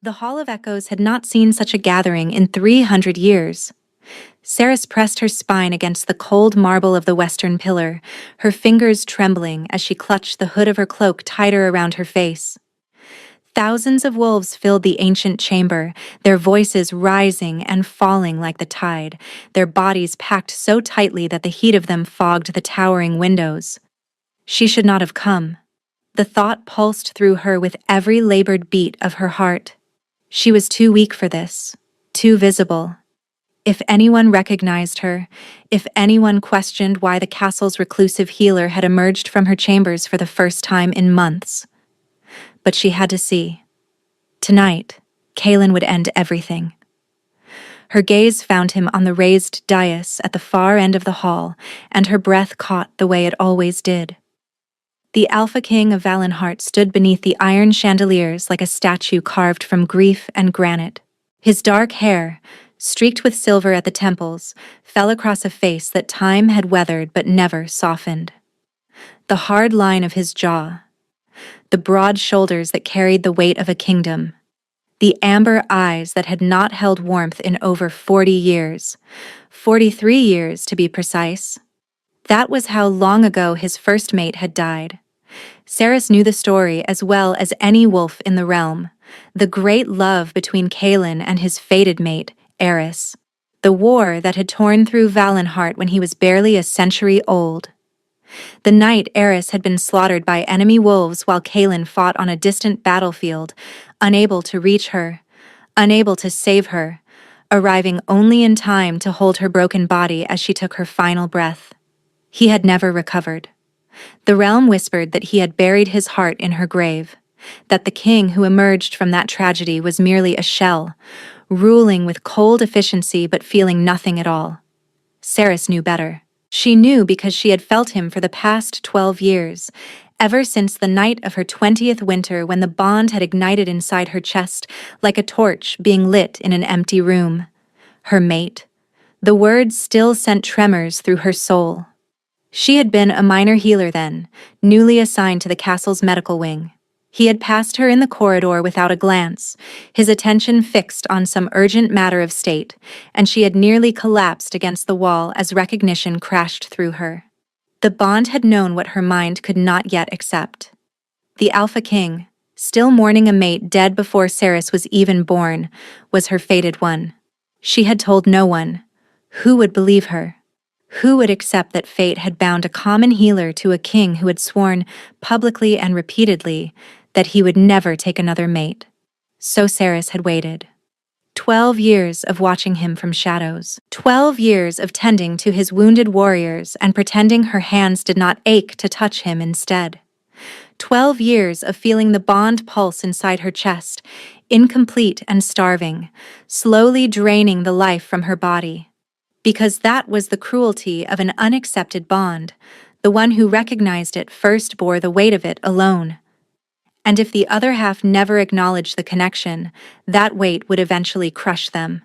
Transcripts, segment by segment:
The Hall of Echoes had not seen such a gathering in 300 years. Saris pressed her spine against the cold marble of the western pillar, her fingers trembling as she clutched the hood of her cloak tighter around her face. Thousands of wolves filled the ancient chamber, their voices rising and falling like the tide, their bodies packed so tightly that the heat of them fogged the towering windows. She should not have come. The thought pulsed through her with every labored beat of her heart. She was too weak for this, too visible. If anyone recognized her, if anyone questioned why the castle's reclusive healer had emerged from her chambers for the first time in months. But she had to see. Tonight, Kaelin would end everything. Her gaze found him on the raised dais at the far end of the hall, and her breath caught the way it always did. The Alpha King of Valenheart stood beneath the iron chandeliers like a statue carved from grief and granite. His dark hair, streaked with silver at the temples, fell across a face that time had weathered but never softened. The hard line of his jaw, the broad shoulders that carried the weight of a kingdom, the amber eyes that had not held warmth in over 40 years, 43 years to be precise. That was how long ago his first mate had died. Saris knew the story as well as any wolf in the realm, the great love between Kaelin and his fated mate, Eris, the war that had torn through Valenheart when he was barely a century old. The night Eris had been slaughtered by enemy wolves while Kaelin fought on a distant battlefield, unable to reach her, unable to save her, arriving only in time to hold her broken body as she took her final breath. He had never recovered. The realm whispered that he had buried his heart in her grave, that the king who emerged from that tragedy was merely a shell, ruling with cold efficiency but feeling nothing at all. Saris knew better. She knew because she had felt him for the past 12 years, ever since the night of her 20th winter when the bond had ignited inside her chest like a torch being lit in an empty room. Her mate. The words still sent tremors through her soul. She had been a minor healer then, newly assigned to the castle's medical wing. He had passed her in the corridor without a glance, his attention fixed on some urgent matter of state, and she had nearly collapsed against the wall as recognition crashed through her. The bond had known what her mind could not yet accept. The Alpha King, still mourning a mate dead before Saris was even born, was her fated one. She had told no one. Who would believe her? Who would accept that fate had bound a common healer to a king who had sworn, publicly and repeatedly, that he would never take another mate? So Saris had waited. 12 years of watching him from shadows. 12 years of tending to his wounded warriors and pretending her hands did not ache to touch him instead. 12 years of feeling the bond pulse inside her chest, incomplete and starving, slowly draining the life from her body. Because that was the cruelty of an unaccepted bond. The one who recognized it first bore the weight of it alone. And if the other half never acknowledged the connection, that weight would eventually crush them.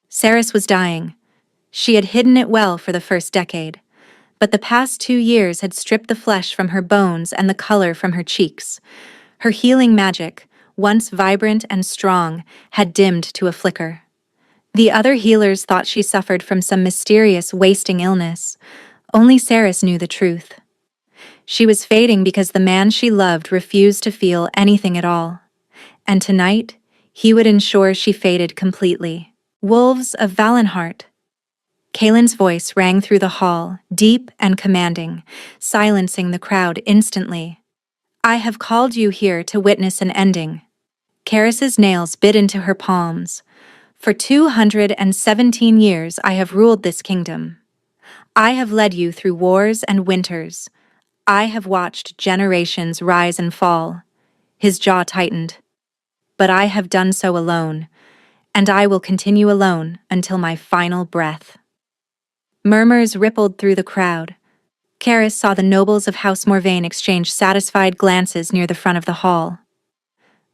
Saris was dying. She had hidden it well for the first decade. But the past 2 years had stripped the flesh from her bones and the color from her cheeks. Her healing magic, once vibrant and strong, had dimmed to a flicker. The other healers thought she suffered from some mysterious wasting illness. Only Saris knew the truth. She was fading because the man she loved refused to feel anything at all. And tonight, he would ensure she faded completely. Wolves of Valenheart. Kaelin's voice rang through the hall, deep and commanding, silencing the crowd instantly. I have called you here to witness an ending. Karis's nails bit into her palms. For 217 years I have ruled this kingdom. I have led you through wars and winters. I have watched generations rise and fall. His jaw tightened. But I have done so alone, and I will continue alone until my final breath. Murmurs rippled through the crowd. Karis saw the nobles of House Morvain exchange satisfied glances near the front of the hall.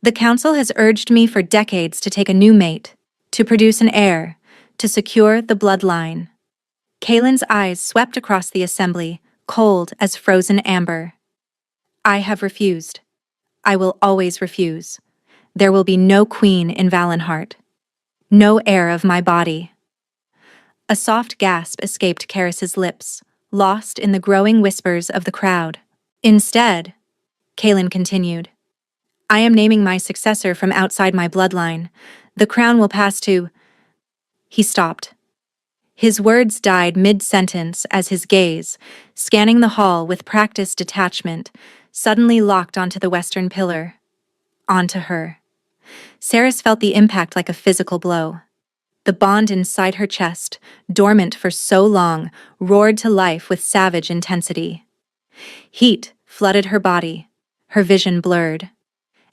The council has urged me for decades to take a new mate, to produce an heir, to secure the bloodline. Kaelin's eyes swept across the assembly, cold as frozen amber. I have refused. I will always refuse. There will be no queen in Valenheart. No heir of my body. A soft gasp escaped Karis's lips, lost in the growing whispers of the crowd. Instead, Kaelin continued, I am naming my successor from outside my bloodline. The crown will pass to... He stopped. His words died mid-sentence as his gaze, scanning the hall with practiced detachment, suddenly locked onto the western pillar. Onto her. Cerys felt the impact like a physical blow. The bond inside her chest, dormant for so long, roared to life with savage intensity. Heat flooded her body, her vision blurred.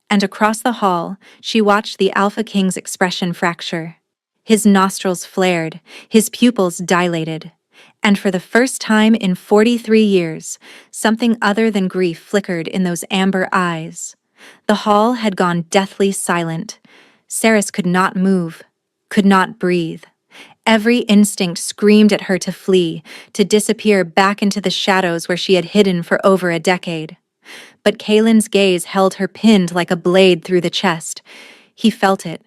And across the hall, she watched the Alpha King's expression fracture. His nostrils flared, his pupils dilated, and for the first time in 43 years, something other than grief flickered in those amber eyes. The hall had gone deathly silent. Cerys could not move, could not breathe. Every instinct screamed at her to flee, to disappear back into the shadows where she had hidden for over a decade. But Kaelin's gaze held her pinned like a blade through the chest. He felt it.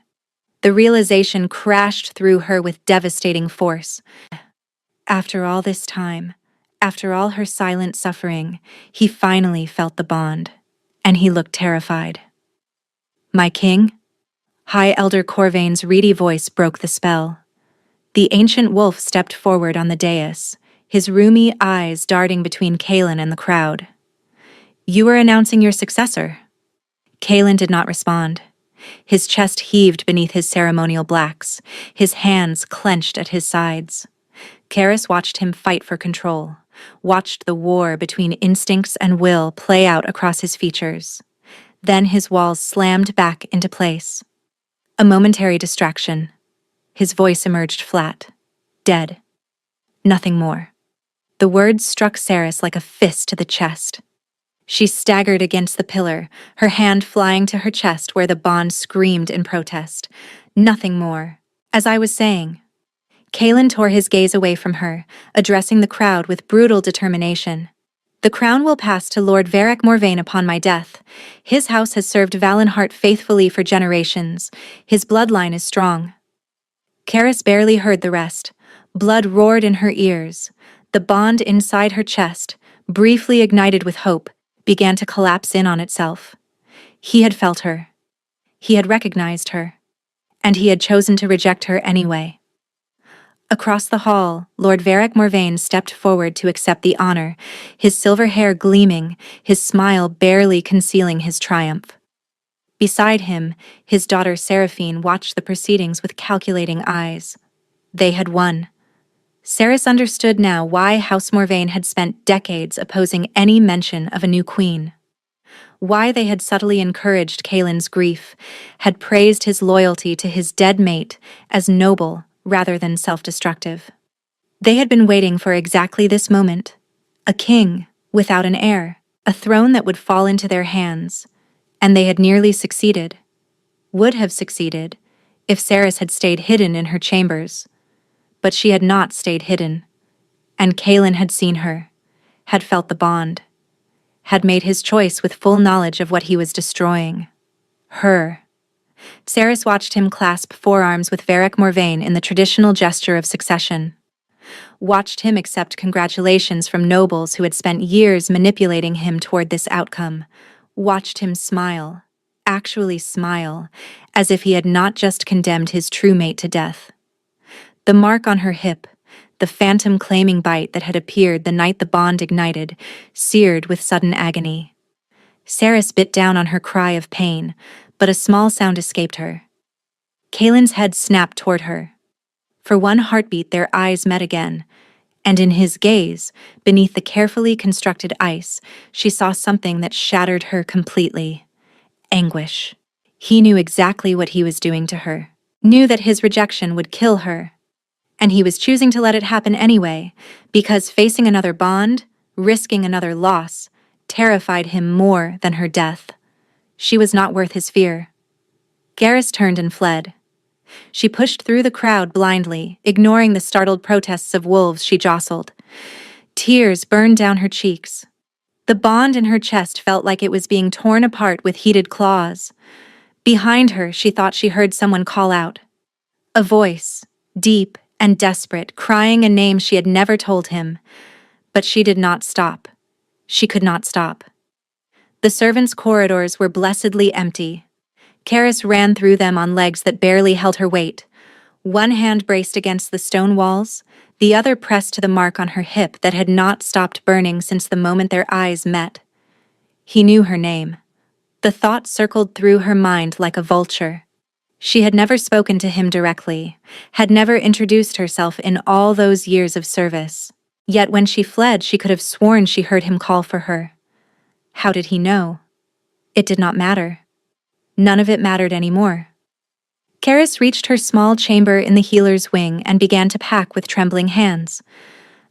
The realization crashed through her with devastating force. After all this time, after all her silent suffering, he finally felt the bond, and he looked terrified. My king? High Elder Corvain's reedy voice broke the spell. The ancient wolf stepped forward on the dais, his rheumy eyes darting between Kaelin and the crowd. You are announcing your successor. Kaelin did not respond. His chest heaved beneath his ceremonial blacks, his hands clenched at his sides. Karis watched him fight for control, watched the war between instincts and will play out across his features. Then his walls slammed back into place. A momentary distraction. His voice emerged flat, dead. Nothing more. The words struck Cerys like a fist to the chest. She staggered against the pillar, her hand flying to her chest where the bond screamed in protest. Nothing more. As I was saying. Kaelin tore his gaze away from her, addressing the crowd with brutal determination. The crown will pass to Lord Varric Morvayn upon my death. His house has served Valenheart faithfully for generations. His bloodline is strong. Karis barely heard the rest. Blood roared in her ears. The bond inside her chest, briefly ignited with hope, began to collapse in on itself. He had felt her. He had recognized her. And he had chosen to reject her anyway. Across the hall, Lord Varric Morvayn stepped forward to accept the honor, his silver hair gleaming, his smile barely concealing his triumph. Beside him, his daughter Seraphine watched the proceedings with calculating eyes. They had won. Cerys understood now why House Morvayn had spent decades opposing any mention of a new queen. Why they had subtly encouraged Kaelin's grief, had praised his loyalty to his dead mate as noble rather than self-destructive. They had been waiting for exactly this moment. A king without an heir, a throne that would fall into their hands. And they had nearly succeeded. Would have succeeded if Cerys had stayed hidden in her chambers. But she had not stayed hidden. And Kaelin had seen her, had felt the bond, had made his choice with full knowledge of what he was destroying. Her. Cerys watched him clasp forearms with Varric Morvayn in the traditional gesture of succession. Watched him accept congratulations from nobles who had spent years manipulating him toward this outcome. Watched him smile, actually smile, as if he had not just condemned his true mate to death. The mark on her hip, the phantom claiming bite that had appeared the night the bond ignited, seared with sudden agony. Cerys bit down on her cry of pain, but a small sound escaped her. Kaelin's head snapped toward her. For one heartbeat their eyes met again, and in his gaze, beneath the carefully constructed ice, she saw something that shattered her completely. Anguish. He knew exactly what he was doing to her, knew that his rejection would kill her. And he was choosing to let it happen anyway, because facing another bond, risking another loss, terrified him more than her death. She was not worth his fear. Garrus turned and fled. She pushed through the crowd blindly, ignoring the startled protests of wolves she jostled. Tears burned down her cheeks. The bond in her chest felt like it was being torn apart with heated claws. Behind her, she thought she heard someone call out. A voice, deep and desperate, crying a name she had never told him. But she did not stop. She could not stop. The servants' corridors were blessedly empty. Karis ran through them on legs that barely held her weight. One hand braced against the stone walls, the other pressed to the mark on her hip that had not stopped burning since the moment their eyes met. He knew her name. The thought circled through her mind like a vulture. She had never spoken to him directly, had never introduced herself in all those years of service. Yet when she fled, she could have sworn she heard him call for her. How did he know? It did not matter. None of it mattered anymore. Karis reached her small chamber in the healer's wing and began to pack with trembling hands.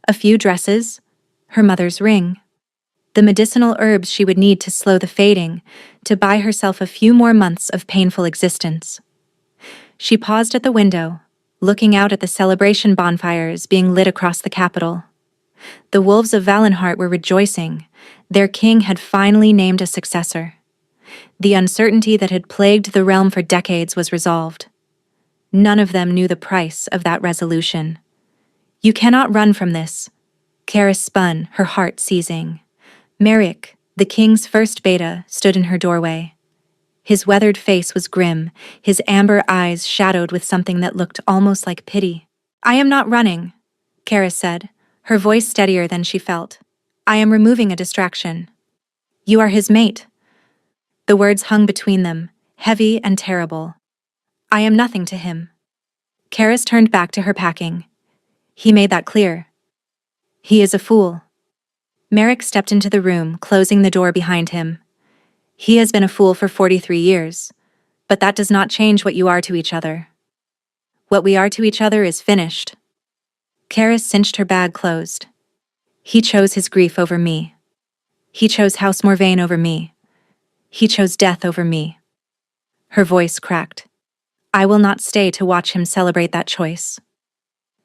A few dresses, her mother's ring, the medicinal herbs she would need to slow the fading, to buy herself a few more months of painful existence. She paused at the window, looking out at the celebration bonfires being lit across the capital. The wolves of Valenhart were rejoicing. Their king had finally named a successor. The uncertainty that had plagued the realm for decades was resolved. None of them knew the price of that resolution. You cannot run from this. Karis spun, her heart seizing. Merrick, the king's first beta, stood in her doorway. His weathered face was grim, his amber eyes shadowed with something that looked almost like pity. I am not running, Karis said, her voice steadier than she felt. I am removing a distraction. You are his mate. The words hung between them, heavy and terrible. I am nothing to him. Karis turned back to her packing. He made that clear. He is a fool. Merrick stepped into the room, closing the door behind him. He has been a fool for 43 years, but that does not change what you are to each other. What we are to each other is finished. Karis cinched her bag closed. He chose his grief over me. He chose House Morvain over me. He chose death over me. Her voice cracked. I will not stay to watch him celebrate that choice.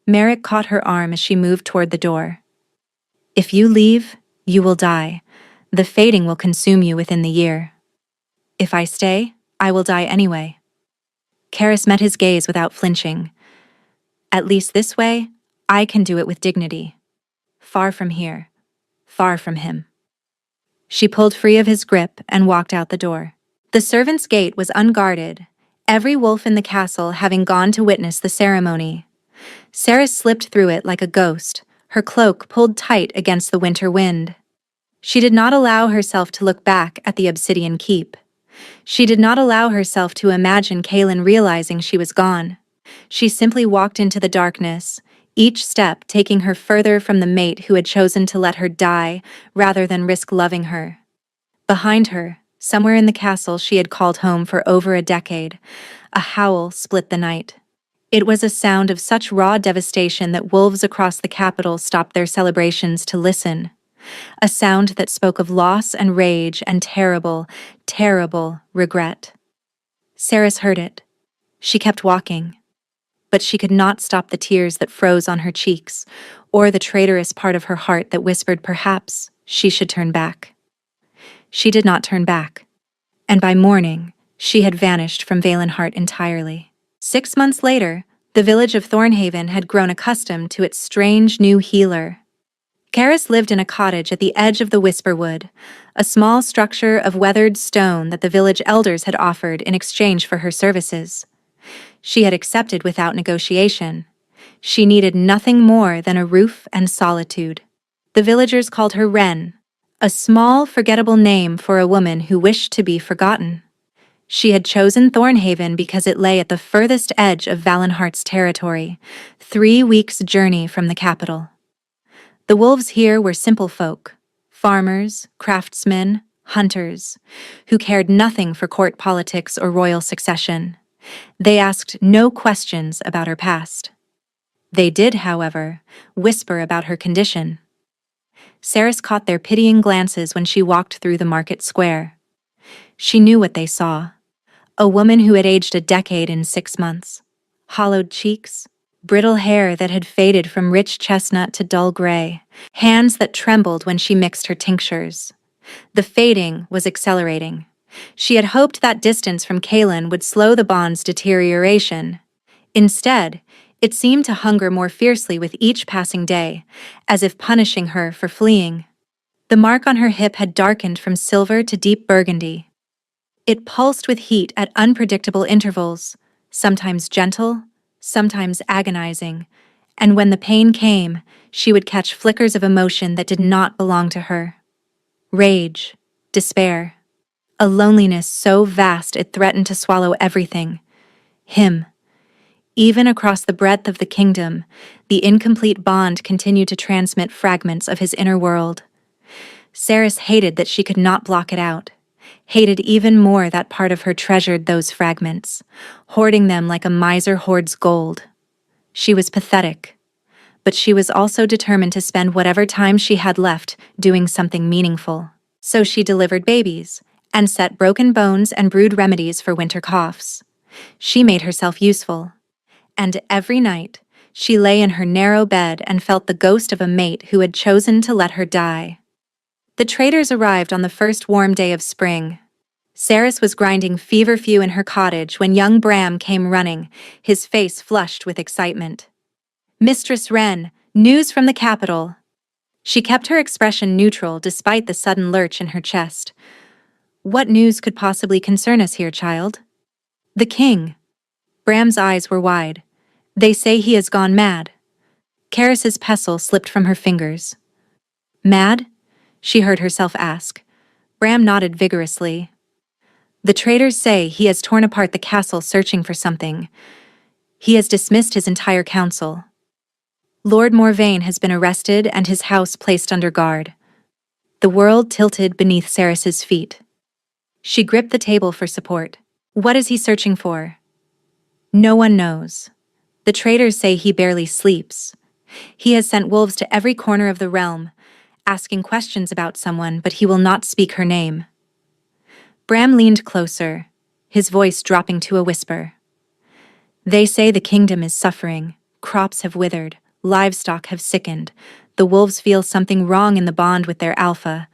Merrick caught her arm as she moved toward the door. If you leave, you will die. The fading will consume you within the year. If I stay, I will die anyway. Karis met his gaze without flinching. At least this way, I can do it with dignity. Far from here. Far from him. She pulled free of his grip and walked out the door. The servants' gate was unguarded, every wolf in the castle having gone to witness the ceremony. Saris slipped through it like a ghost, her cloak pulled tight against the winter wind. She did not allow herself to look back at the obsidian keep. She did not allow herself to imagine Kaelin realizing she was gone. She simply walked into the darkness, each step taking her further from the mate who had chosen to let her die rather than risk loving her. Behind her, somewhere in the castle she had called home for over a decade, a howl split the night. It was a sound of such raw devastation that wolves across the capital stopped their celebrations to listen. A sound that spoke of loss and rage and terrible, terrible regret. Saris heard it. She kept walking. But she could not stop the tears that froze on her cheeks, or the traitorous part of her heart that whispered perhaps she should turn back. She did not turn back. And by morning, she had vanished from Valenhart entirely. 6 months later, the village of Thornhaven had grown accustomed to its strange new healer. Karis lived in a cottage at the edge of the Whisperwood, a small structure of weathered stone that the village elders had offered in exchange for her services. She had accepted without negotiation. She needed nothing more than a roof and solitude. The villagers called her Wren, a small, forgettable name for a woman who wished to be forgotten. She had chosen Thornhaven because it lay at the furthest edge of Valenhart's territory, 3 weeks' journey from the capital. The wolves here were simple folk, farmers, craftsmen, hunters, who cared nothing for court politics or royal succession. They asked no questions about her past. They did, however, whisper about her condition. Saris caught their pitying glances when she walked through the market square. She knew what they saw. A woman who had aged a decade in 6 months. Hollowed cheeks, brittle hair that had faded from rich chestnut to dull gray, hands that trembled when she mixed her tinctures. The fading was accelerating. She had hoped that distance from Kaelin would slow the bond's deterioration. Instead, it seemed to hunger more fiercely with each passing day, as if punishing her for fleeing. The mark on her hip had darkened from silver to deep burgundy. It pulsed with heat at unpredictable intervals, sometimes gentle, sometimes agonizing, and when the pain came, she would catch flickers of emotion that did not belong to her. Rage, despair, a loneliness so vast it threatened to swallow everything. Him. Even across the breadth of the kingdom, the incomplete bond continued to transmit fragments of his inner world. Cerys hated that she could not block it out, hated even more that part of her treasured those fragments, hoarding them like a miser hoards gold. She was pathetic, but she was also determined to spend whatever time she had left doing something meaningful. So she delivered babies, and set broken bones and brewed remedies for winter coughs. She made herself useful. And every night, she lay in her narrow bed and felt the ghost of a mate who had chosen to let her die. The traders arrived on the first warm day of spring. Cerys was grinding feverfew in her cottage when young Bram came running, his face flushed with excitement. "Mistress Wren, news from the capital." She kept her expression neutral despite the sudden lurch in her chest. "What news could possibly concern us here, child?" "The king." Bram's eyes were wide. "They say he has gone mad." Karis's pestle slipped from her fingers. "Mad?" she heard herself ask. Bram nodded vigorously. "The traders say he has torn apart the castle searching for something. He has dismissed his entire council. Lord Morvain has been arrested and his house placed under guard." The world tilted beneath Cerys's feet. She gripped the table for support. "What is he searching for?" "No one knows. The traders say he barely sleeps. He has sent wolves to every corner of the realm, asking questions about someone, but he will not speak her name." Bram leaned closer, his voice dropping to a whisper. "They say the kingdom is suffering, crops have withered, livestock have sickened, the wolves feel something wrong in the bond with their alpha,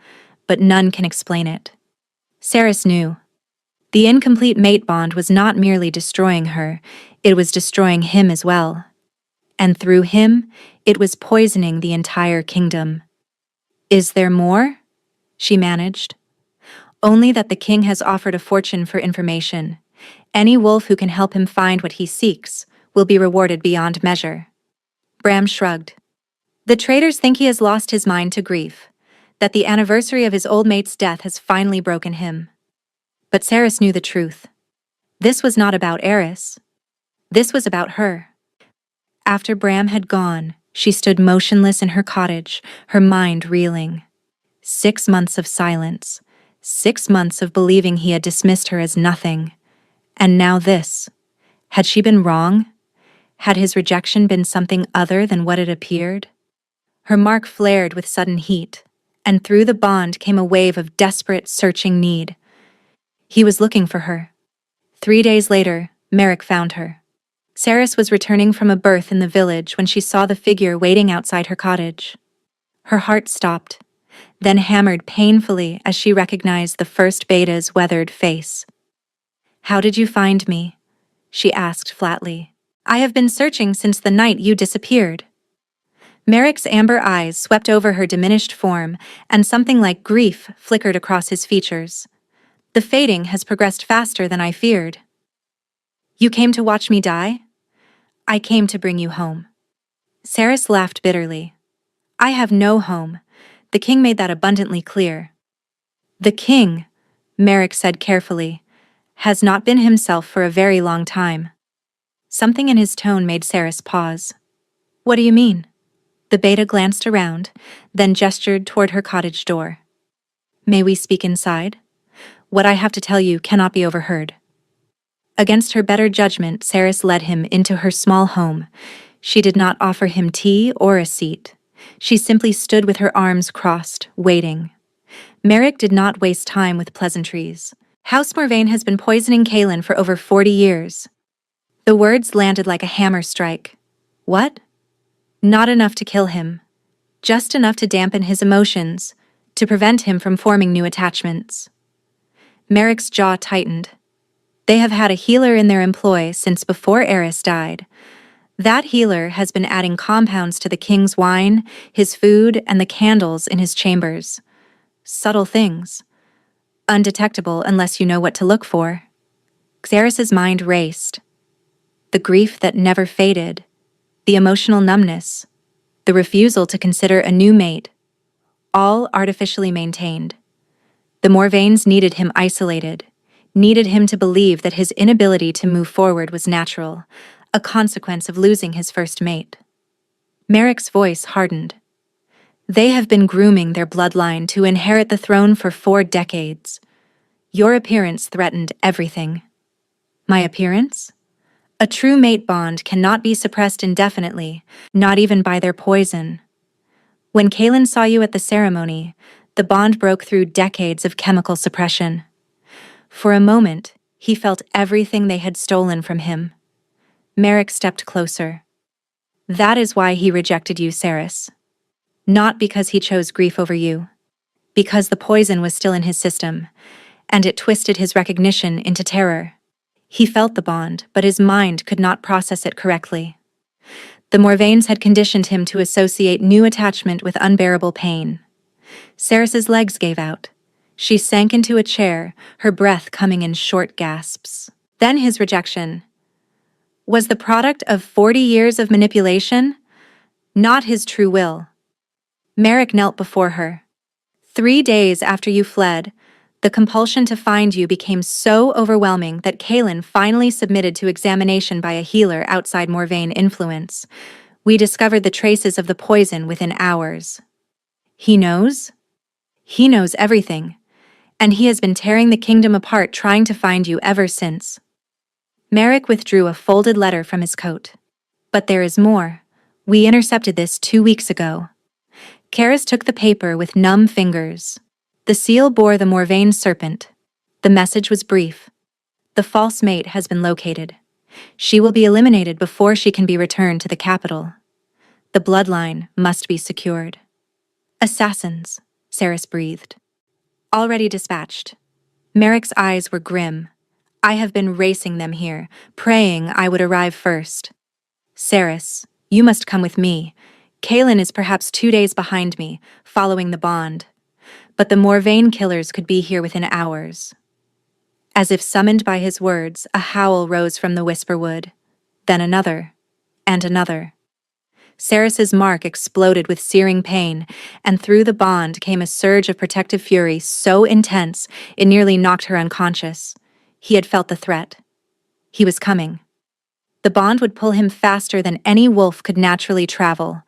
but none can explain it." Cerys knew. The incomplete mate bond was not merely destroying her, it was destroying him as well. And through him, it was poisoning the entire kingdom. "Is there more?" she managed. "Only that the king has offered a fortune for information. Any wolf who can help him find what he seeks will be rewarded beyond measure." Bram shrugged. "The traders think he has lost his mind to grief, that the anniversary of his old mate's death has finally broken him." But Cerys knew the truth. This was not about Eris. This was about her. After Bram had gone, she stood motionless in her cottage, her mind reeling. 6 months of silence, 6 months of believing he had dismissed her as nothing. And now this. Had she been wrong? Had his rejection been something other than what it appeared? Her mark flared with sudden heat, and through the bond came a wave of desperate, searching need. He was looking for her. 3 days later, Merrick found her. Cerys was returning from a birth in the village when she saw the figure waiting outside her cottage. Her heart stopped, then hammered painfully as she recognized the first beta's weathered face. "How did you find me?" she asked flatly. "I have been searching since the night you disappeared." Merrick's amber eyes swept over her diminished form, and something like grief flickered across his features. "The fading has progressed faster than I feared." "You came to watch me die?" "I came to bring you home." Cerys laughed bitterly. "I have no home. The king made that abundantly clear." "The king," Merrick said carefully, "has not been himself for a very long time." Something in his tone made Cerys pause. "What do you mean?" The beta glanced around, then gestured toward her cottage door. "May we speak inside? What I have to tell you cannot be overheard." Against her better judgment, Cerys led him into her small home. She did not offer him tea or a seat. She simply stood with her arms crossed, waiting. Merrick did not waste time with pleasantries. "House Morvain has been poisoning Kaelin for over 40 years. The words landed like a hammer strike. What? Not enough to kill him. Just enough to dampen his emotions, to prevent him from forming new attachments. Merrick's jaw tightened. They have had a healer in their employ since before Eris died. That healer has been adding compounds to the king's wine, his food, and the candles in his chambers. Subtle things. Undetectable unless you know what to look for. Xeris's mind raced. The grief that never faded. The emotional numbness. The refusal to consider a new mate. All artificially maintained. The Morvaines needed him isolated, needed him to believe that his inability to move forward was natural, a consequence of losing his first mate. Merrick's voice hardened. They have been grooming their bloodline to inherit the throne for 4 decades. Your appearance threatened everything. My appearance? A true mate bond cannot be suppressed indefinitely, not even by their poison. When Kaelin saw you at the ceremony, the bond broke through decades of chemical suppression. For a moment, he felt everything they had stolen from him. Merrick stepped closer. That is why he rejected you, Cerys. Not because he chose grief over you. Because the poison was still in his system, and it twisted his recognition into terror. He felt the bond, but his mind could not process it correctly. The Morvaines had conditioned him to associate new attachment with unbearable pain. Cerys's legs gave out. She sank into a chair, her breath coming in short gasps. Then his rejection was the product of 40 years of manipulation, not his true will. Merrick knelt before her. 3 days after you fled, the compulsion to find you became so overwhelming that Kaelin finally submitted to examination by a healer outside Morvaine influence. We discovered the traces of the poison within hours. He knows? He knows everything, and he has been tearing the kingdom apart trying to find you ever since. Merrick withdrew a folded letter from his coat. But there is more. We intercepted this 2 weeks ago. Karis took the paper with numb fingers. The seal bore the Morvaine serpent. The message was brief. The false mate has been located. She will be eliminated before she can be returned to the capital. The bloodline must be secured. Assassins, Cerys breathed. Already dispatched. Merrick's eyes were grim. I have been racing them here, praying I would arrive first. Cerys, you must come with me. Kaelin is perhaps 2 days behind me, following the bond. But the Morvaine killers could be here within hours. As if summoned by his words, a howl rose from the Whisperwood. Then another, and another. Cerys's mark exploded with searing pain, and through the bond came a surge of protective fury so intense it nearly knocked her unconscious. He had felt the threat. He was coming. The bond would pull him faster than any wolf could naturally travel,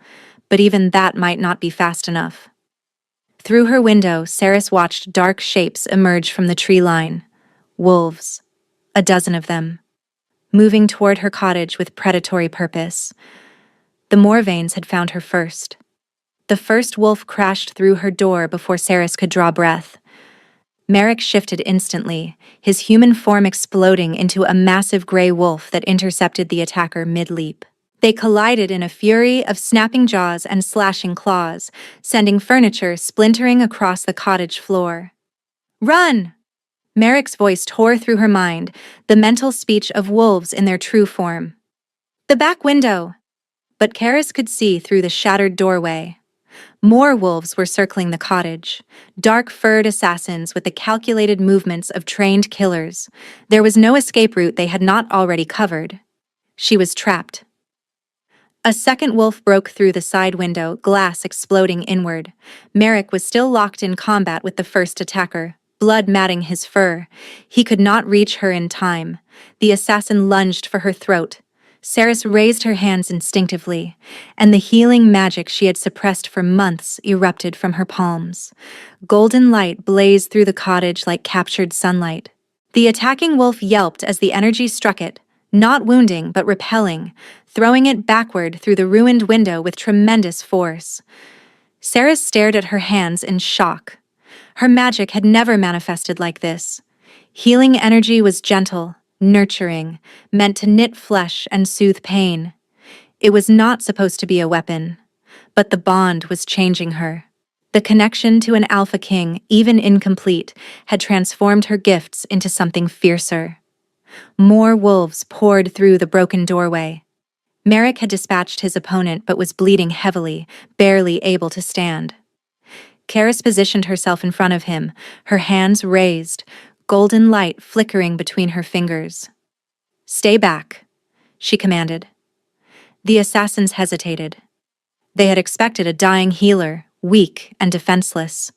but even that might not be fast enough. Through her window, Cerys watched dark shapes emerge from the tree line. Wolves. 12 of them. Moving toward her cottage with predatory purpose. The Morvaines had found her first. The first wolf crashed through her door before Cerys could draw breath. Merrick shifted instantly, his human form exploding into a massive gray wolf that intercepted the attacker mid-leap. They collided in a fury of snapping jaws and slashing claws, sending furniture splintering across the cottage floor. Run! Merrick's voice tore through her mind, the mental speech of wolves in their true form. The back window! But Karis could see through the shattered doorway. More wolves were circling the cottage, dark-furred assassins with the calculated movements of trained killers. There was no escape route they had not already covered. She was trapped. A second wolf broke through the side window, glass exploding inward. Merrick was still locked in combat with the first attacker, blood matting his fur. He could not reach her in time. The assassin lunged for her throat. Cerys raised her hands instinctively, and the healing magic she had suppressed for months erupted from her palms. Golden light blazed through the cottage like captured sunlight. The attacking wolf yelped as the energy struck it, not wounding but repelling, throwing it backward through the ruined window with tremendous force. Cerys stared at her hands in shock. Her magic had never manifested like this. Healing energy was gentle, nurturing, meant to knit flesh and soothe pain. It was not supposed to be a weapon, but the bond was changing her. The connection to an Alpha King, even incomplete, had transformed her gifts into something fiercer. More wolves poured through the broken doorway. Merrick had dispatched his opponent but was bleeding heavily, barely able to stand. Karis positioned herself in front of him, her hands raised, golden light flickering between her fingers. "Stay back," she commanded. The assassins hesitated. They had expected a dying healer, weak and defenseless.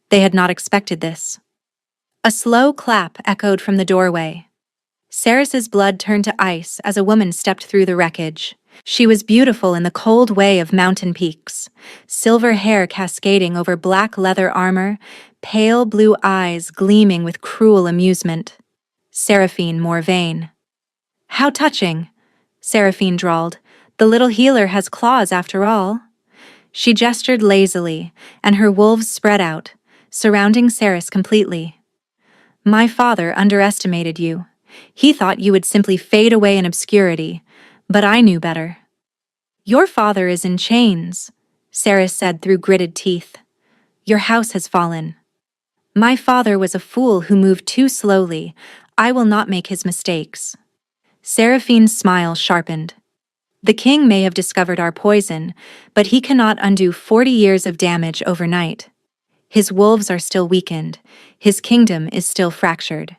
They had not expected this. A slow clap echoed from the doorway. Ceres's blood turned to ice as a woman stepped through the wreckage. She was beautiful in the cold way of mountain peaks, silver hair cascading over black leather armor, pale blue eyes gleaming with cruel amusement. Seraphine Morvain. "How touching," Seraphine drawled. "The little healer has claws after all." She gestured lazily, and her wolves spread out, surrounding Ceres completely. "My father underestimated you. He thought you would simply fade away in obscurity, but I knew better." "Your father is in chains," Ceres said through gritted teeth. "Your house has fallen." "My father was a fool who moved too slowly. I will not make his mistakes." Seraphine's smile sharpened. "The king may have discovered our poison, but he cannot undo 40 years of damage overnight. His wolves are still weakened, his kingdom is still fractured.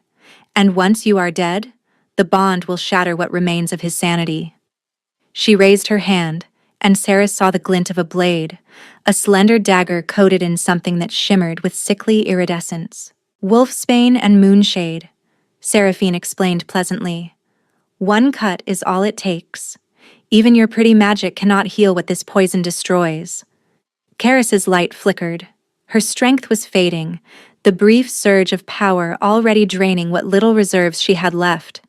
And once you are dead, the bond will shatter what remains of his sanity." She raised her hand, and Ceres saw the glint of a blade, a slender dagger coated in something that shimmered with sickly iridescence. "Wolfsbane and Moonshade," Seraphine explained pleasantly. "One cut is all it takes. Even your pretty magic cannot heal what this poison destroys." Karis's light flickered. Her strength was fading, the brief surge of power already draining what little reserves she had left.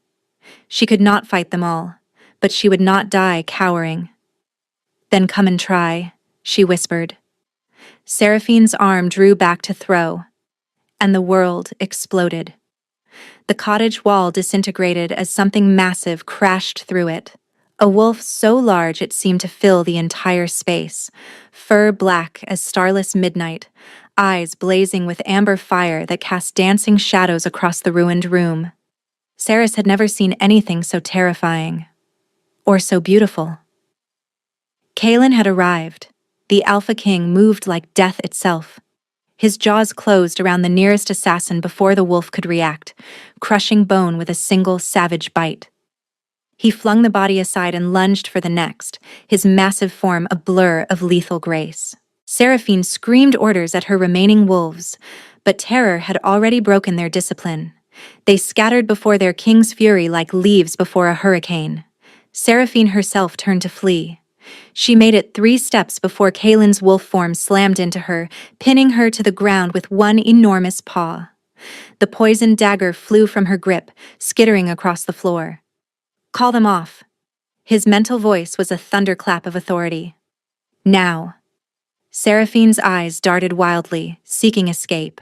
She could not fight them all, but she would not die cowering. "Then come and try," she whispered. Seraphine's arm drew back to throw, and the world exploded. The cottage wall disintegrated as something massive crashed through it. A wolf so large it seemed to fill the entire space, fur black as starless midnight, eyes blazing with amber fire that cast dancing shadows across the ruined room. Ceres had never seen anything so terrifying, or so beautiful. Kalen had arrived. The Alpha King moved like death itself. His jaws closed around the nearest assassin before the wolf could react, crushing bone with a single savage bite. He flung the body aside and lunged for the next, his massive form a blur of lethal grace. Seraphine screamed orders at her remaining wolves, but terror had already broken their discipline. They scattered before their king's fury like leaves before a hurricane. Seraphine herself turned to flee. She made it 3 steps before Kalen's wolf form slammed into her, pinning her to the ground with one enormous paw. The poisoned dagger flew from her grip, skittering across the floor. "Call them off." His mental voice was a thunderclap of authority. "Now." Seraphine's eyes darted wildly, seeking escape.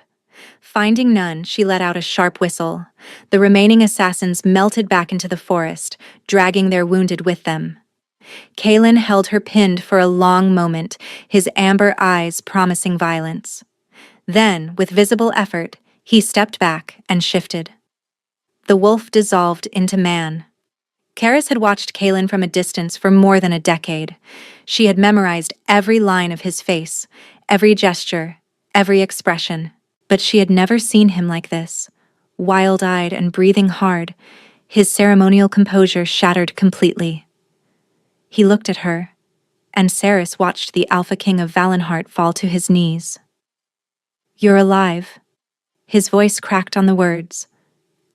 Finding none, she let out a sharp whistle. The remaining assassins melted back into the forest, dragging their wounded with them. Kalen held her pinned for a long moment, his amber eyes promising violence. Then, with visible effort, he stepped back and shifted. The wolf dissolved into man. Karis had watched Kalen from a distance for more than a decade. She had memorized every line of his face, every gesture, every expression. But she had never seen him like this, wild-eyed and breathing hard, his ceremonial composure shattered completely. He looked at her, and Ceres watched the Alpha King of Valenheart fall to his knees. "You're alive." His voice cracked on the words.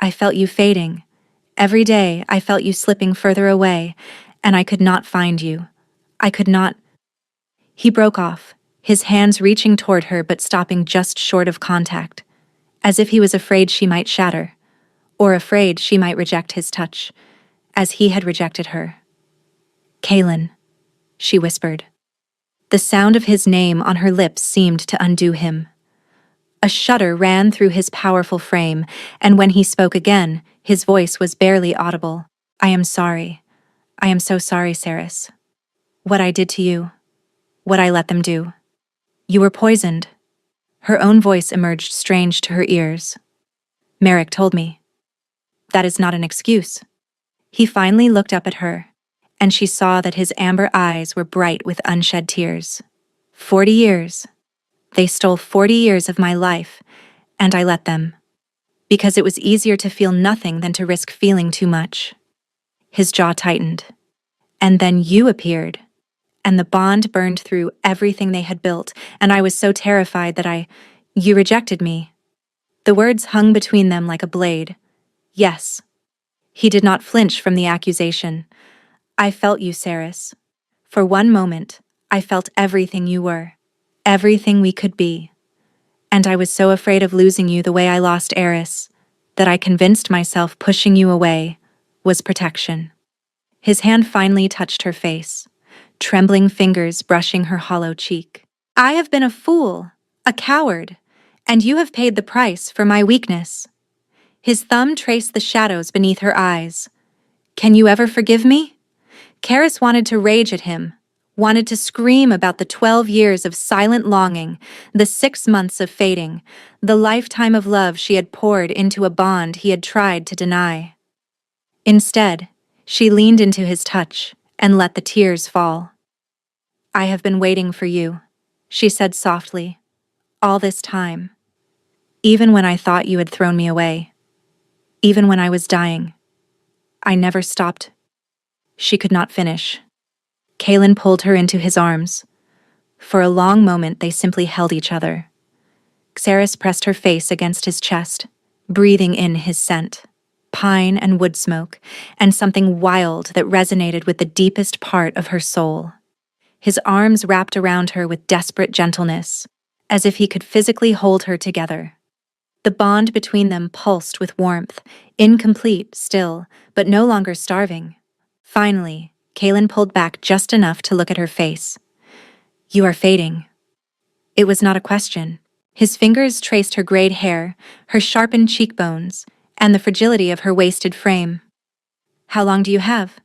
"I felt you fading. Every day I felt you slipping further away, and I could not find you. I could not—" He broke off, his hands reaching toward her but stopping just short of contact, as if he was afraid she might shatter, or afraid she might reject his touch, as he had rejected her. "Kalen," she whispered. The sound of his name on her lips seemed to undo him. A shudder ran through his powerful frame, and when he spoke again, his voice was barely audible. "I am sorry. I am so sorry, Ceres. What I did to you. What I let them do." You were poisoned. Her own voice emerged strange to her ears. Merrick told me. That is not an excuse. He finally looked up at her, and she saw that his amber eyes were bright with unshed tears. 40 years. They stole 40 years of my life, and I let them. Because it was easier to feel nothing than to risk feeling too much. His jaw tightened. And then you appeared, and the bond burned through everything they had built, and I was so terrified that you rejected me. The words hung between them like a blade. Yes. He did not flinch from the accusation. I felt you, Saris. For one moment, I felt everything you were, everything we could be. And I was so afraid of losing you the way I lost Eris, that I convinced myself pushing you away was protection. His hand finally touched her face, trembling fingers brushing her hollow cheek. I have been a fool, a coward, and you have paid the price for my weakness. His thumb traced the shadows beneath her eyes. Can you ever forgive me? Karis wanted to rage at him, wanted to scream about the 12 years of silent longing, the 6 months of fading, the lifetime of love she had poured into a bond he had tried to deny. Instead, she leaned into his touch and let the tears fall. I have been waiting for you, she said softly, all this time. Even when I thought you had thrown me away. Even when I was dying. I never stopped. She could not finish. Kaelin pulled her into his arms. For a long moment they simply held each other. Xeris pressed her face against his chest, breathing in his scent. Pine and wood smoke, and something wild that resonated with the deepest part of her soul. His arms wrapped around her with desperate gentleness, as if he could physically hold her together. The bond between them pulsed with warmth, incomplete still, but no longer starving. Finally, Kaelin pulled back just enough to look at her face. You are fading. It was not a question. His fingers traced her grayed hair, her sharpened cheekbones, and the fragility of her wasted frame. How long do you have?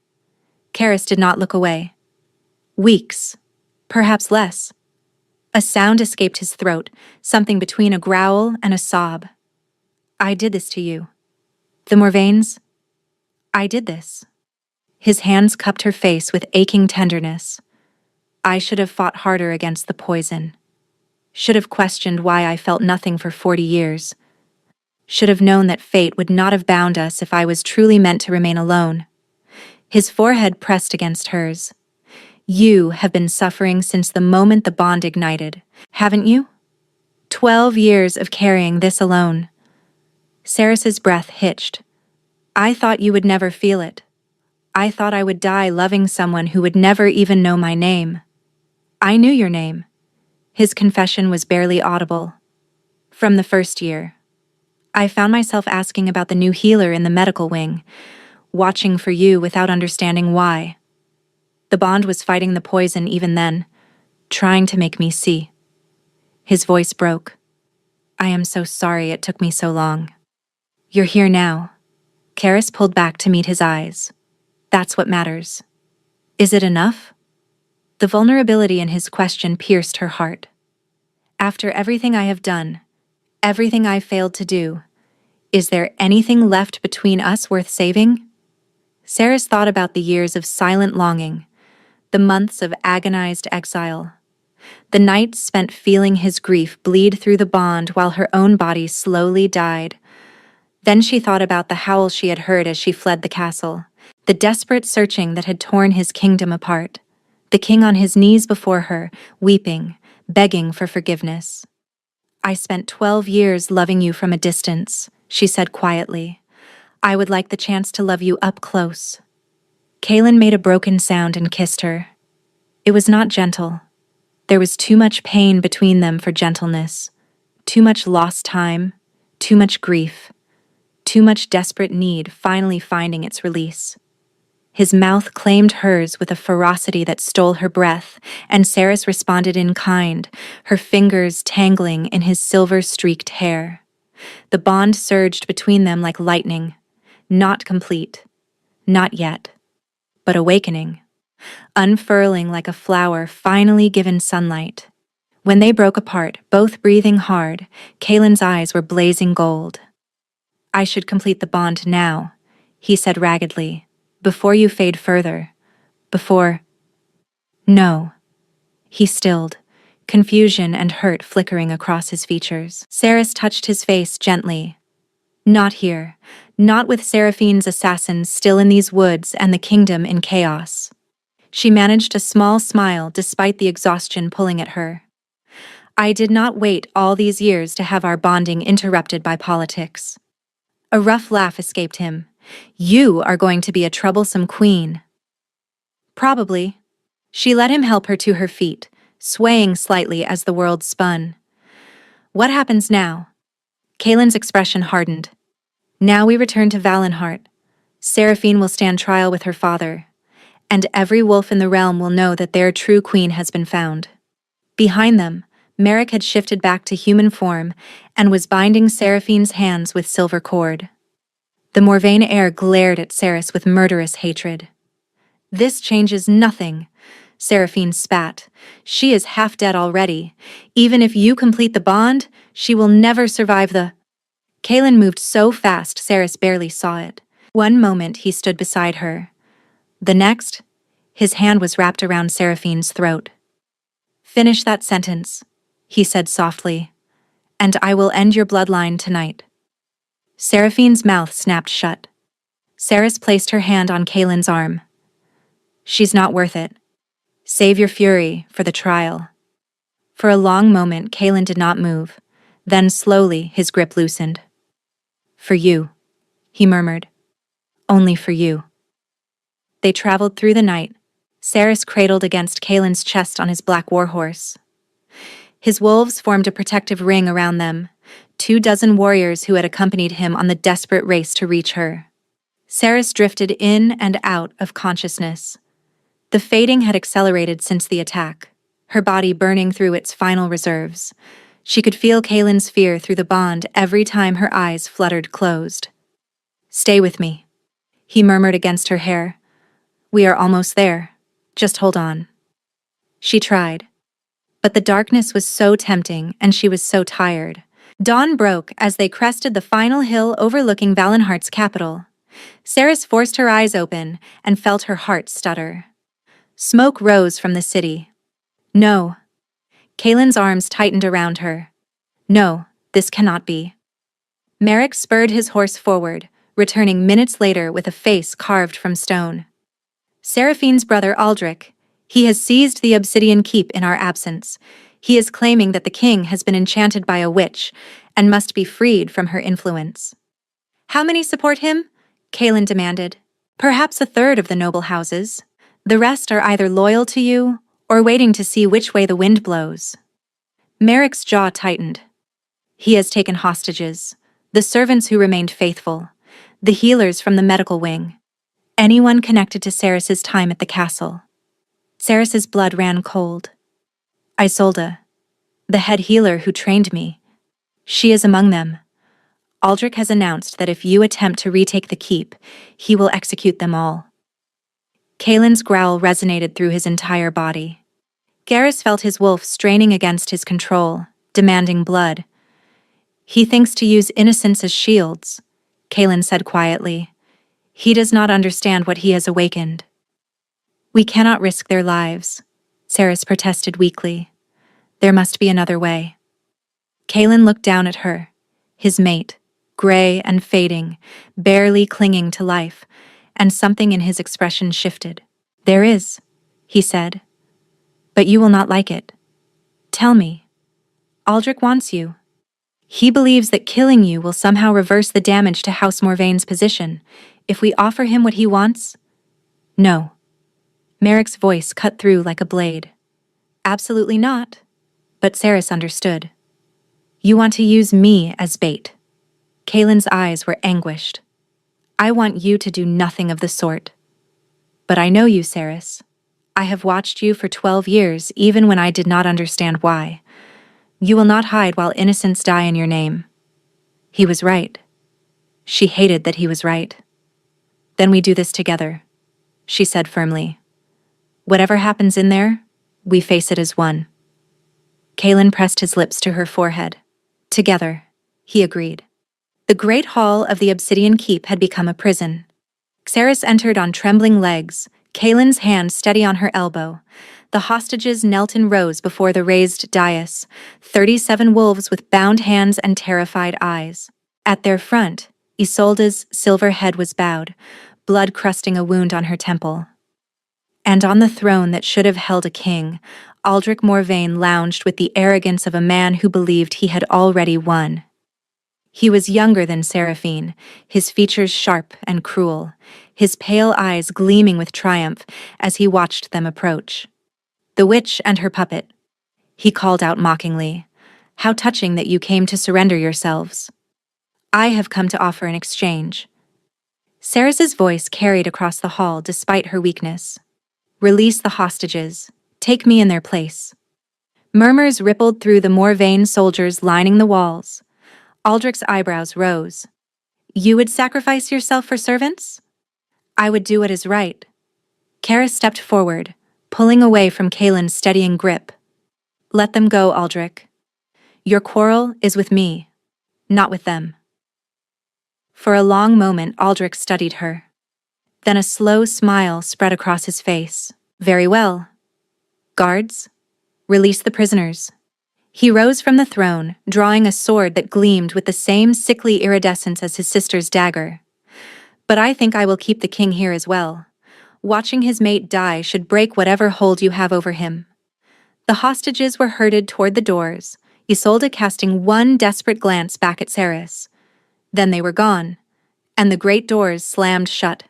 Karis did not look away. Weeks. Perhaps less. A sound escaped his throat, something between a growl and a sob. I did this to you. The Morvains? I did this. His hands cupped her face with aching tenderness. I should have fought harder against the poison. Should have questioned why I felt nothing for 40 years. Should have known that fate would not have bound us if I was truly meant to remain alone. His forehead pressed against hers. You have been suffering since the moment the bond ignited, haven't you? 12 years of carrying this alone. Saris's breath hitched. I thought you would never feel it. I thought I would die loving someone who would never even know my name. I knew your name. His confession was barely audible. From the first year. I found myself asking about the new healer in the medical wing, watching for you without understanding why. The bond was fighting the poison even then, trying to make me see. His voice broke. I am so sorry it took me so long. You're here now. Karis pulled back to meet his eyes. That's what matters. Is it enough? The vulnerability in his question pierced her heart. After everything I have done, everything I failed to do, is there anything left between us worth saving? Saris thought about the years of silent longing, the months of agonized exile, the nights spent feeling his grief bleed through the bond while her own body slowly died. Then she thought about the howl she had heard as she fled the castle, the desperate searching that had torn his kingdom apart, the king on his knees before her, weeping, begging for forgiveness. I spent 12 years loving you from a distance, she said quietly. I would like the chance to love you up close. Kaelin made a broken sound and kissed her. It was not gentle. There was too much pain between them for gentleness, too much lost time, too much grief, too much desperate need finally finding its release. His mouth claimed hers with a ferocity that stole her breath, and Saris responded in kind, her fingers tangling in his silver-streaked hair. The bond surged between them like lightning, not complete, not yet, but awakening, unfurling like a flower finally given sunlight. When they broke apart, both breathing hard, Kalen's eyes were blazing gold. "I should complete the bond now," he said raggedly, "before you fade further. Before—" "No." He stilled, confusion and hurt flickering across his features. Cerys touched his face gently. "Not here. Not with Seraphine's assassins still in these woods and the kingdom in chaos." She managed a small smile despite the exhaustion pulling at her. "I did not wait all these years to have our bonding interrupted by politics." A rough laugh escaped him. "You are going to be a troublesome queen." "Probably." She let him help her to her feet, swaying slightly as the world spun. "What happens now?" Kalen's expression hardened. "Now we return to Valenheart. Seraphine will stand trial with her father, and every wolf in the realm will know that their true queen has been found." Behind them, Merrick had shifted back to human form and was binding Seraphine's hands with silver cord. The Morvain heir glared at Cerys with murderous hatred. "This changes nothing," Seraphine spat. "She is half dead already. Even if you complete the bond, she will never survive the—" Kalen moved so fast Cerys barely saw it. One moment he stood beside her. The next, his hand was wrapped around Seraphine's throat. "Finish that sentence," he said softly, "and I will end your bloodline tonight." Seraphine's mouth snapped shut. Cerys placed her hand on Kalen's arm. "She's not worth it. Save your fury for the trial." For a long moment Kalen did not move. Then slowly his grip loosened. "For you," he murmured. "Only for you." They traveled through the night, Cerys cradled against Kalen's chest on his black warhorse. His wolves formed a protective ring around them, 24 warriors who had accompanied him on the desperate race to reach her. Cerys drifted in and out of consciousness. The fading had accelerated since the attack, her body burning through its final reserves. She could feel Kalen's fear through the bond every time her eyes fluttered closed. "Stay with me," he murmured against her hair. "We are almost there. Just hold on." She tried. But the darkness was so tempting and she was so tired. Dawn broke as they crested the final hill overlooking Valenheart's capital. Cerys forced her eyes open and felt her heart stutter. Smoke rose from the city. "No." Kalen's arms tightened around her. "No, this cannot be." Merrick spurred his horse forward, returning minutes later with a face carved from stone. "Seraphine's brother Aldrich. He has seized the Obsidian Keep in our absence. He is claiming that the king has been enchanted by a witch and must be freed from her influence." "How many support him?" Kalen demanded. "Perhaps a third of the noble houses. The rest are either loyal to you or waiting to see which way the wind blows." Merrick's jaw tightened. "He has taken hostages, the servants who remained faithful, the healers from the medical wing, anyone connected to Cerys's time at the castle." Cerys's blood ran cold. "Isolde, the head healer who trained me. She is among them. Aldrich has announced that if you attempt to retake the keep, he will execute them all." Kalen's growl resonated through his entire body. Garrus felt his wolf straining against his control, demanding blood. "He thinks to use innocents as shields," Kalen said quietly. "He does not understand what he has awakened." "We cannot risk their lives," Cerys protested weakly. "There must be another way." Kalen looked down at her, his mate, gray and fading, barely clinging to life, and something in his expression shifted. "There is," he said. "But you will not like it. Tell me. Aldrich wants you. He believes that killing you will somehow reverse the damage to House Morvain's position, if we offer him what he wants." "No." Merrick's voice cut through like a blade. "Absolutely not." But Cerys understood. "You want to use me as bait." Kalen's eyes were anguished. "I want you to do nothing of the sort." "But I know you, Cerys. I have watched you for 12 years, even when I did not understand why. You will not hide while innocents die in your name." He was right. She hated that he was right. "Then we do this together," she said firmly. "Whatever happens in there, we face it as one." Kaelin pressed his lips to her forehead. Together, he agreed. The great hall of the Obsidian Keep had become a prison. Xeris entered on trembling legs, Kaelin's hand steady on her elbow. The hostages knelt in rows before the raised dais, 37 wolves with bound hands and terrified eyes. At their front, Isolde's silver head was bowed, blood crusting a wound on her temple. And on the throne that should have held a king, Aldrich Morvayn lounged with the arrogance of a man who believed he had already won. He was younger than Seraphine, his features sharp and cruel, his pale eyes gleaming with triumph as he watched them approach. "The witch and her puppet," he called out mockingly. "How touching that you came to surrender yourselves. I have come to offer an exchange." Ceres's voice carried across the hall despite her weakness. "Release the hostages. Take me in their place." Murmurs rippled through the Morvayn soldiers lining the walls. Aldrich's eyebrows rose. "You would sacrifice yourself for servants?" "I would do what is right." Kaeris stepped forward, pulling away from Kaelin's steadying grip. "Let them go, Aldrich. Your quarrel is with me, not with them." For a long moment, Aldrich studied her. Then a slow smile spread across his face. "Very well. Guards, release the prisoners." He rose from the throne, drawing a sword that gleamed with the same sickly iridescence as his sister's dagger. "But I think I will keep the king here as well. Watching his mate die should break whatever hold you have over him." The hostages were herded toward the doors, Isolde casting one desperate glance back at Ceres. Then they were gone, and the great doors slammed shut.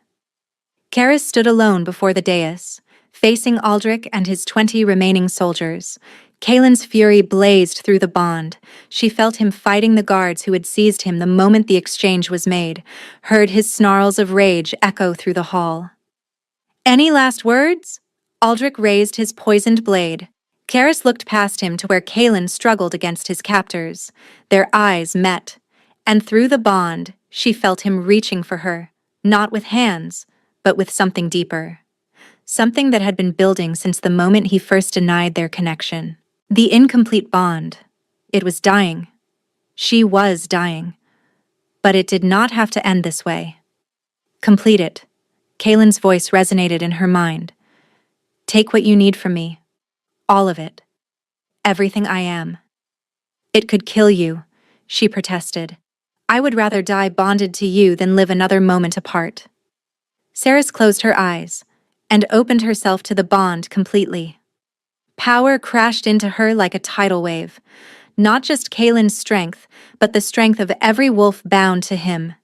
Kaeris stood alone before the dais, facing Aldrich and his 20 remaining soldiers. Kaelin's fury blazed through the bond. She felt him fighting the guards who had seized him the moment the exchange was made, heard his snarls of rage echo through the hall. "Any last words?" Aldrich raised his poisoned blade. Kaeris looked past him to where Kaelin struggled against his captors. Their eyes met, and through the bond, she felt him reaching for her, not with hands, but with something deeper. Something that had been building since the moment he first denied their connection. The incomplete bond. It was dying. She was dying. But it did not have to end this way. "Complete it." Kaelin's voice resonated in her mind. "Take what you need from me. All of it. Everything I am." "It could kill you," she protested. "I would rather die bonded to you than live another moment apart." Ceres closed her eyes and opened herself to the bond completely. Power crashed into her like a tidal wave. Not just Kaelin's strength, but the strength of every wolf bound to him.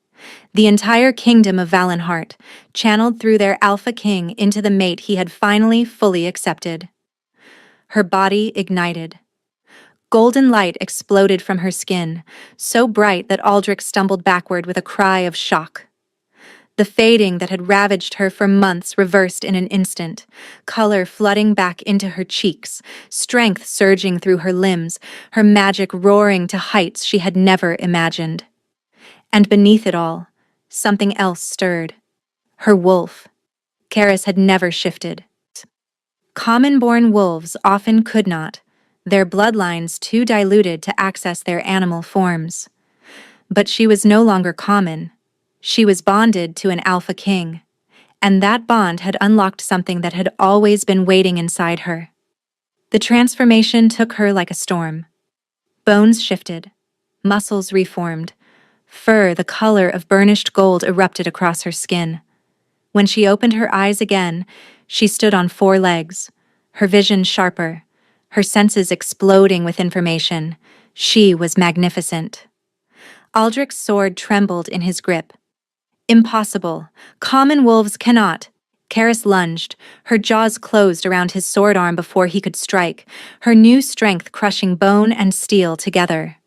The entire kingdom of Valenheart, channeled through their alpha king into the mate he had finally fully accepted. Her body ignited. Golden light exploded from her skin, so bright that Aldrich stumbled backward with a cry of shock. The fading that had ravaged her for months reversed in an instant, color flooding back into her cheeks, strength surging through her limbs, her magic roaring to heights she had never imagined. And beneath it all, something else stirred. Her wolf. Kaeris had never shifted. Common-born wolves often could not, their bloodlines too diluted to access their animal forms. But she was no longer common. She was bonded to an alpha king, and that bond had unlocked something that had always been waiting inside her. The transformation took her like a storm. Bones shifted, muscles reformed, fur the color of burnished gold erupted across her skin. When she opened her eyes again, she stood on 4 legs, her vision sharper, her senses exploding with information. She was magnificent. Aldrich's sword trembled in his grip. "Impossible. Common wolves cannot." Kaeris lunged, her jaws closed around his sword arm before he could strike, her new strength crushing bone and steel together.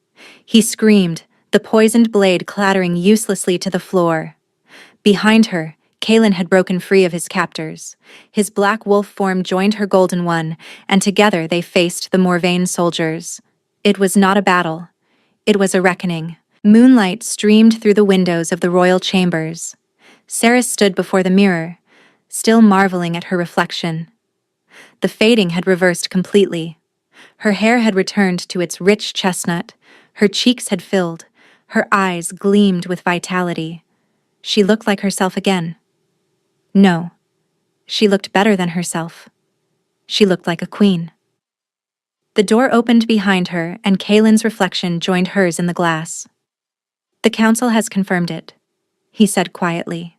He screamed, the poisoned blade clattering uselessly to the floor. Behind her, Kaelin had broken free of his captors. His black wolf form joined her golden one, and together they faced the Morvayn soldiers. It was not a battle. It was a reckoning. Moonlight streamed through the windows of the royal chambers. Ceres stood before the mirror, still marveling at her reflection. The fading had reversed completely. Her hair had returned to its rich chestnut, her cheeks had filled, her eyes gleamed with vitality. She looked like herself again. No, she looked better than herself. She looked like a queen. The door opened behind her, and Kaelin's reflection joined hers in the glass. "The council has confirmed it," he said quietly.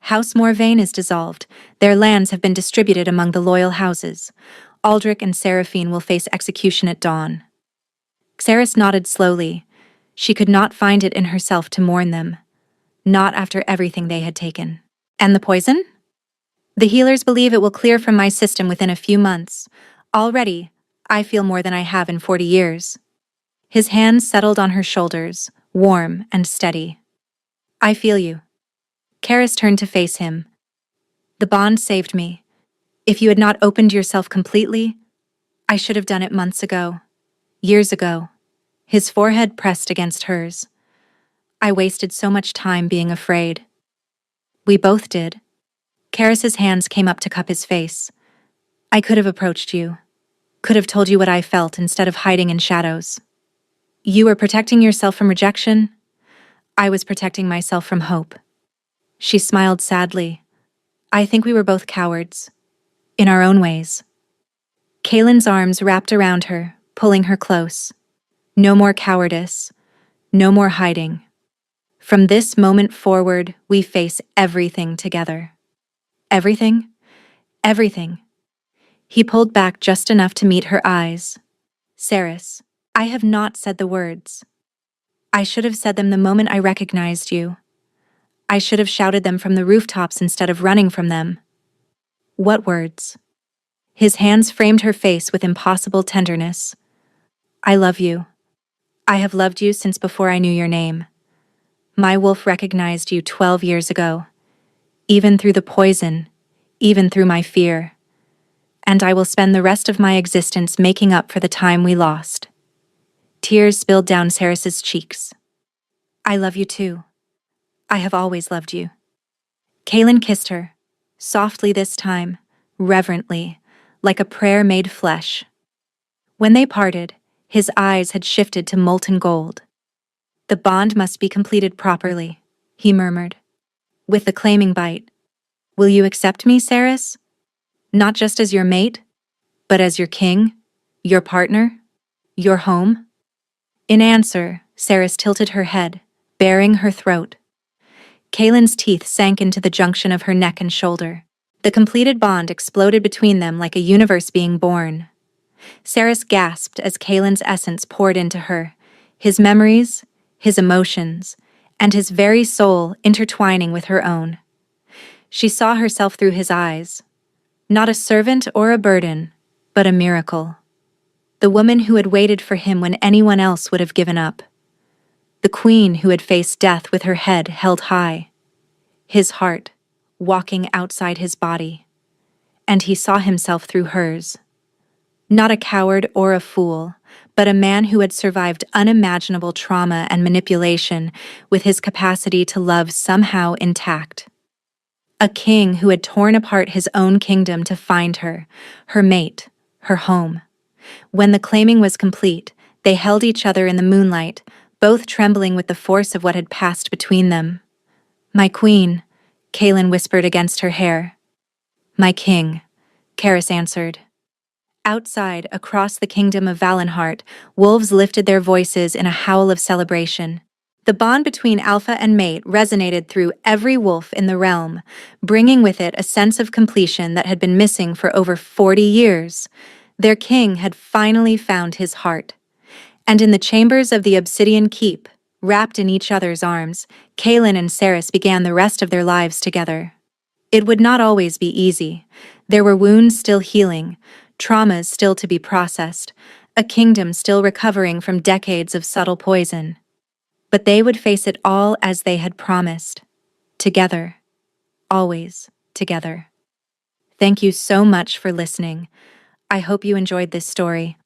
"House Morvain is dissolved. Their lands have been distributed among the loyal houses. Aldrich and Seraphine will face execution at dawn." Xeris nodded slowly. She could not find it in herself to mourn them. Not after everything they had taken. "And the poison?" "The healers believe it will clear from my system within a few months. Already, I feel more than I have in 40 years. His hands settled on her shoulders, warm and steady. "I feel you." Karis turned to face him. "The bond saved me. If you had not opened yourself completely, I should have done it months ago. Years ago." His forehead pressed against hers. "I wasted so much time being afraid." "We both did." Karis's hands came up to cup his face. "I could have approached you. Could have told you what I felt instead of hiding in shadows. You were protecting yourself from rejection. I was protecting myself from hope." She smiled sadly. "I think we were both cowards. In our own ways." Kaelin's arms wrapped around her, pulling her close. No more cowardice. No more hiding. "From this moment forward, we face everything together." "Everything? Everything." He pulled back just enough to meet her eyes. "Cerys, I have not said the words. I should have said them the moment I recognized you. I should have shouted them from the rooftops instead of running from them." "What words?" His hands framed her face with impossible tenderness. "I love you. I have loved you since before I knew your name. My wolf recognized you 12 years ago, even through the poison, even through my fear. And I will spend the rest of my existence making up for the time we lost." Tears spilled down Cerys's cheeks. "I love you too. I have always loved you." Kaelin kissed her, softly this time, reverently, like a prayer made flesh. When they parted, his eyes had shifted to molten gold. "The bond must be completed properly," he murmured, with the claiming bite. "Will you accept me, Cerys? Not just as your mate, but as your king, your partner, your home?" In answer, Cerys tilted her head, baring her throat. Kaelin's teeth sank into the junction of her neck and shoulder. The completed bond exploded between them like a universe being born. Cerys gasped as Kaelin's essence poured into her, his memories, his emotions, and his very soul intertwining with her own. She saw herself through his eyes. Not a servant or a burden, but a miracle. The woman who had waited for him when anyone else would have given up. The queen who had faced death with her head held high. His heart, walking outside his body. And he saw himself through hers. Not a coward or a fool, but a man who had survived unimaginable trauma and manipulation with his capacity to love somehow intact. A king who had torn apart his own kingdom to find her, her mate, her home. When the claiming was complete, they held each other in the moonlight, both trembling with the force of what had passed between them. "My queen," Kaelin whispered against her hair. "My king," Karis answered. Outside, across the kingdom of Valenheart, wolves lifted their voices in a howl of celebration. The bond between alpha and mate resonated through every wolf in the realm, bringing with it a sense of completion that had been missing for over 40 years. Their king had finally found his heart. And in the chambers of the Obsidian Keep, wrapped in each other's arms, Kaelin and Cerys began the rest of their lives together. It would not always be easy. There were wounds still healing, traumas still to be processed, a kingdom still recovering from decades of subtle poison. But they would face it all as they had promised. Together. Always together. Thank you so much for listening. I hope you enjoyed this story.